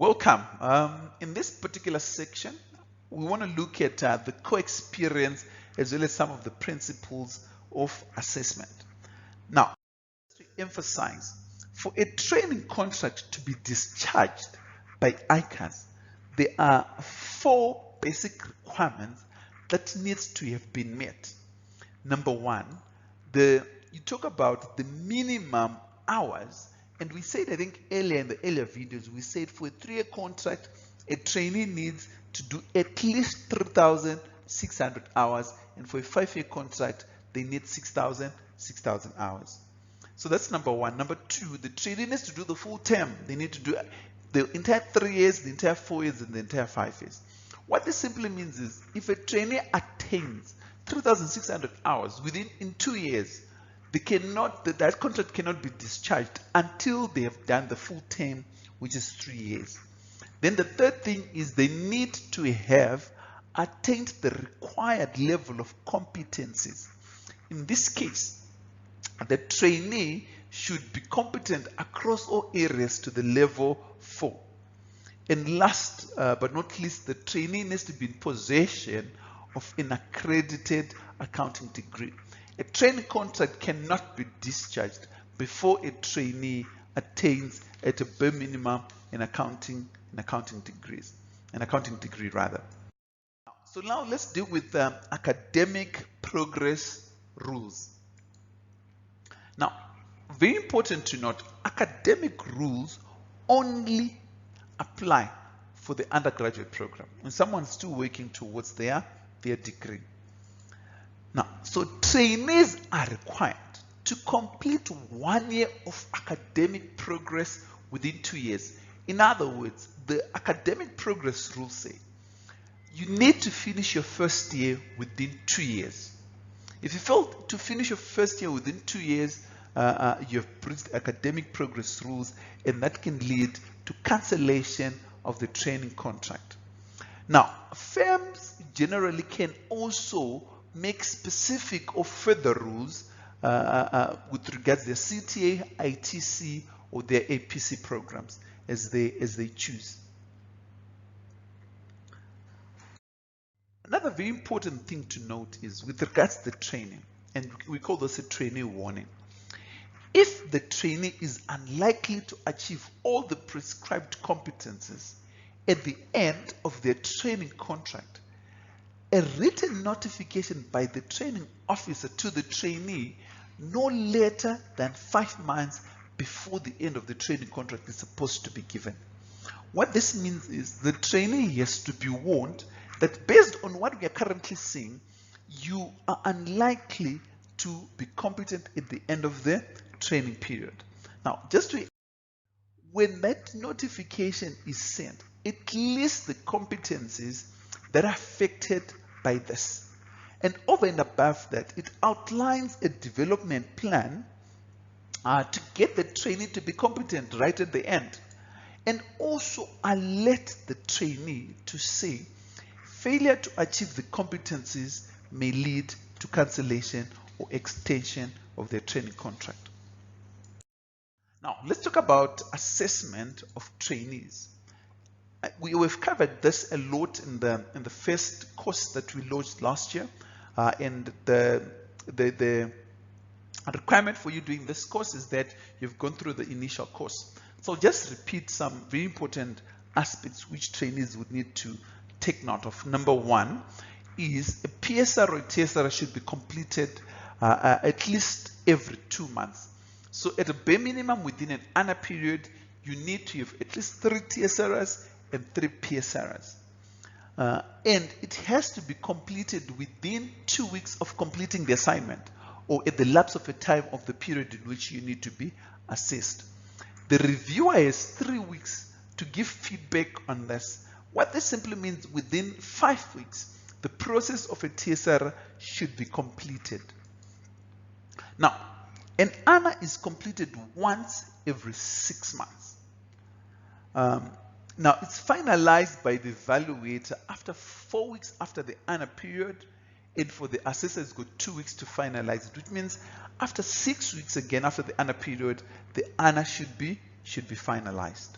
Welcome. In this particular section, we want to look at the core experience as well as some of the principles of assessment. Now, to emphasize, for a training contract to be discharged by ICAS, there are 4 basic requirements that needs to have been met. Number 1, you talk about the minimum hours. And we said, I think earlier in the earlier videos, we said for a 3-year contract, a trainee needs to do at least 3,600 hours. And for a 5-year contract, they need 6,000 hours. So that's number 1. Number 2, the trainee needs to do the full term. They need to do the entire 3 years, the entire 4 years, and the entire 5 years. What this simply means is if a trainee attains 3,600 hours in 2 years, that contract cannot be discharged until they have done the full term, which is 3 years. Then the third thing is they need to have attained the required level of competencies. In this case, the trainee should be competent across all areas to the level 4. And last but not least, the trainee needs to be in possession of an accredited accounting degree. A training contract cannot be discharged before a trainee attains at a bare minimum an accounting degree. So now let's deal with academic progress rules. Now, very important to note, academic rules only apply for the undergraduate program when someone's still working towards their degree. Now, so trainees are required to complete 1 year of academic progress within 2 years. In other words, the academic progress rules say you need to finish your first year within 2 years. If you fail to finish your first year within 2 years, you have breached academic progress rules, and that can lead to cancellation of the training contract. Now, firms generally can also make specific or further rules with regards to their CTA, ITC, or their APC programs as they choose. Another very important thing to note is with regards to the training, and we call this a trainee warning. If the trainee is unlikely to achieve all the prescribed competencies at the end of their training contract, a written notification by the training officer to the trainee no later than 5 months before the end of the training contract is supposed to be given. What this means is the trainee has to be warned that based on what we are currently seeing, you are unlikely to be competent at the end of the training period. Now, when that notification is sent, it lists the competencies that are affected by this. And over and above that, it outlines a development plan to get the trainee to be competent right at the end. And also alert the trainee to say, failure to achieve the competencies may lead to cancellation or extension of their training contract. Now, let's talk about assessment of trainees. We've covered this a lot in the first course that we launched last year, and the requirement for you doing this course is that you've gone through the initial course. So just repeat some very important aspects which trainees would need to take note of. Number 1 is a PSR or a TSR should be completed at least every 2 months. So at a bare minimum within an ANA period, you need to have at least 3 TSRs and 3 PSRs. And it has to be completed within 2 weeks of completing the assignment or at the lapse of a time of the period in which you need to be assessed. The reviewer has 3 weeks to give feedback on this. What this simply means, within 5 weeks, the process of a TSR should be completed. Now, an ANA is completed once every 6 months. Now, it's finalized by the evaluator after 4 weeks after the ANA period, and for the assessor, it's got 2 weeks to finalize it, which means after 6 weeks again after the ANA period, the ANA should be finalized.